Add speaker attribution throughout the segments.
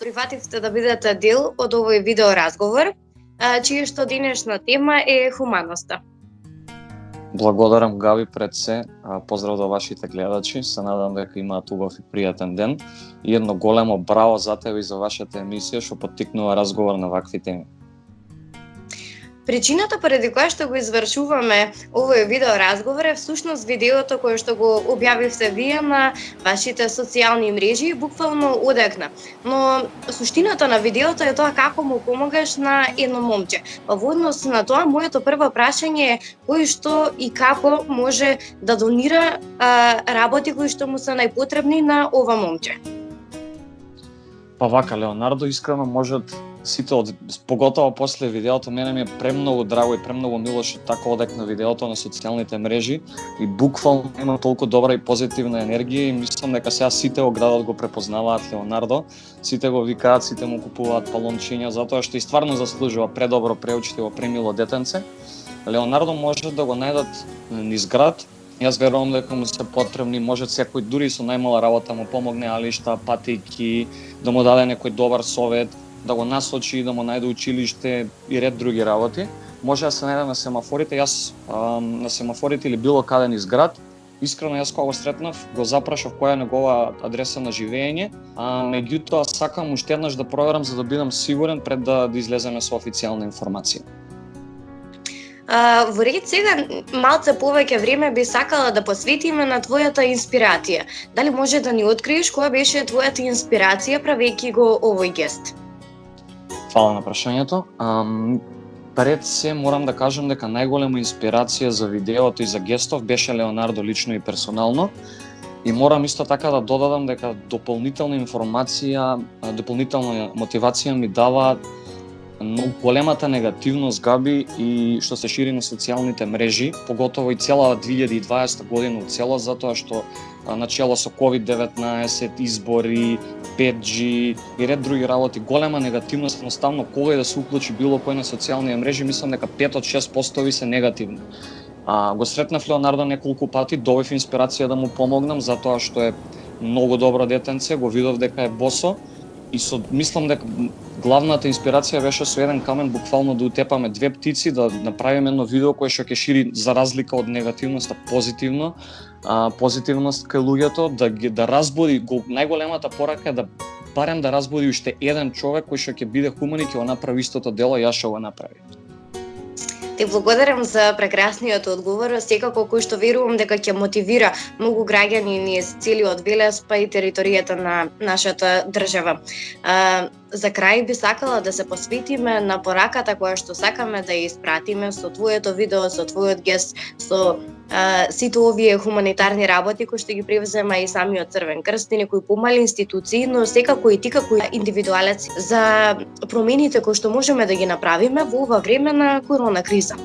Speaker 1: прифативте да бидете дел од овој видеоразговор, чијашто денешна тема е хуманоста.
Speaker 2: Благодарам, Габи, пред се. Поздрав до вашите гледачи. Се надам дека имаат убав и пријатен ден. И едно големо браво за тебе и за вашата емисија што поттикнува разговор на вакви теми.
Speaker 1: Причината поради која што го извршуваме овој видеоразговор е всушност видеото кое што го објавивте вие на вашите социјални мрежи и буквално одекна. Но суштината на видеото е тоа како му помогаш на едно момче. Во однос на тоа, моето прво прашање е кој што и како може да донира работи кои што му се најпотребни на ова момче.
Speaker 2: Па вака, Леонардо, искрено можат сите поготово после видеото, мене ми е премногу драго и премногу мило што така одекна видеото на социјалните мрежи и буквално има толку добра и позитивна енергија и мислам дека сега сите во градот го препознаваат Леонардо, сите го викаат, сите му купуваат палончиња затоа што и стварно заслужува предобро, преучтиво, премило детенце. Леонардо може да го најдат низ град. Јас верувам дека му се потребни, може секој дури со најмала работа му помогне, алишта, патејки, да му даде некој добар совет, да го насочи, да му најде училиште и ред други работи. Може да се најде на семафорите, јас на семафорите или било каде низ град. Искрено јас кога го сретнав, го запрашав која е негова адреса на живење, меѓутоа сакам уште еднаш да проверам за да бидам сигурен пред да излеземе со официјална информација.
Speaker 1: Во ред сега малце повеќе време би сакала да посветиме на твојата инспирација. Дали може да ни откриеш која беше твојата инспирација правејќи го овој гест?
Speaker 2: Фала на прашањето. Пред се морам да кажам дека најголема инспирација за видеото и за гестов беше Леонардо лично и персонално. И морам исто така да додадам дека дополнителна информација, дополнителна мотивација ми дава но големата негативност, Габи, и што се шири на социјалните мрежи, поготово и цела 2020 година цело, затоа што начело со COVID-19, избори, 5G и ред други работи, голема негативност, едноставно кога и да се уклучи било кој на социјални мрежи, мислам дека 5 од 6% се негативни. Го сретнав Леонардо неколку пати, добив инспирација да му помогнам, затоа што е многу добро детенце, го видов дека е босо, и мислам дека главната инспирација беше со еден камен буквално да утепаме две птици, да направиме едно видео кое што ќе шири за разлика од негативноста позитивност кај луѓето, да разбуди, најголемата порака е да барем да разбуди уште еден човек кој што ќе биде хуман и ќе го направи истото дело јас што го направи.
Speaker 1: Ти благодарам за прекрасниот одговор, секако кој што верувам дека ќе мотивира многу граѓани низ целиот Велес па и територијата на нашата држава. За крај би сакала да се посветиме на пораката која што сакаме да ја испратиме со твоето видео, со твојот гест, со сите овие хуманитарни работи кои што ги превзема и самиот Црвен крст и некои помали институции, но секако и ти како индивидуалец за промените кои што можеме да ги направиме во ова време на корона криза.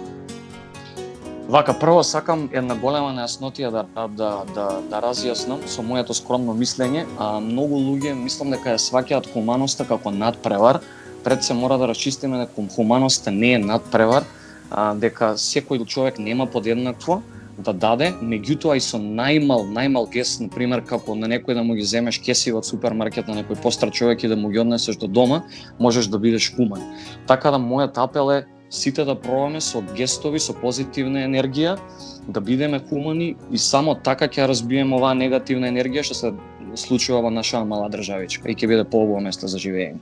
Speaker 2: Вака, прво сакам една голема нејаснотија да разјаснам со моето скромно мислење, многу луѓе мислам дека ја сваќаат хуманоста како надпревар. Пред се мора да расчистиме дека хуманоста не е надпревар, дека секој човек нема подеднакво да даде, меѓутоа и со најмал гест, на пример како на некој да му ги земеш кеси од супермаркет на некој постар човек и да му ги однесеш до дома, можеш да бидеш хуман. Така да мојот апел е сите да пробаме со гестови, со позитивна енергија, да бидеме хумани и само така ќе разбиеме оваа негативна енергија што се случува во нашава мала државичка и ќе биде поубаво место за живење.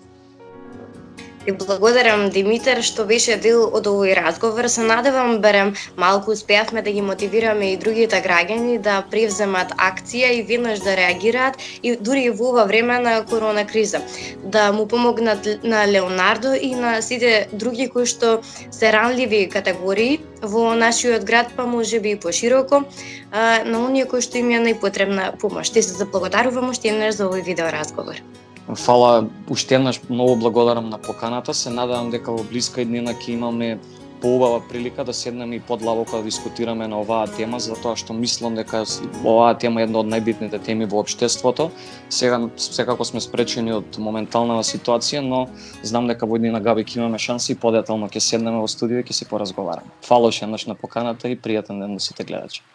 Speaker 1: И благодарам, Димитар, што беше дел од овој разговор. Се надевам барем малку успеавме да ги мотивираме и другите граѓани да превземат акција и веднаш да реагираат и дури во ова време на корона криза. Да му помогнат на Леонардо и на сите други кои што се ранливи категории во нашиот град, па можеби и пошироко, на оние кои што им е најпотребна помош. Ти се заблагодарувам уште еднаш за овој видеоразговор.
Speaker 2: Фала уште еднаш, многу благодарам на поканата. Се надевам дека во блиска иднина ќе имаме поубава прилика да седнеме и подлабоко да дискутираме на оваа тема, затоа што мислам дека оваа тема е една од најбитните теми во општеството. Сега секако сме спречени од моменталната ситуација, но знам дека во иднина, Габи, ќе имаме шанси и подетално ќе седнеме во студио и ќе си поразговараме. Фала уште еднаш на поканата и пријатен ден на сите гледачи.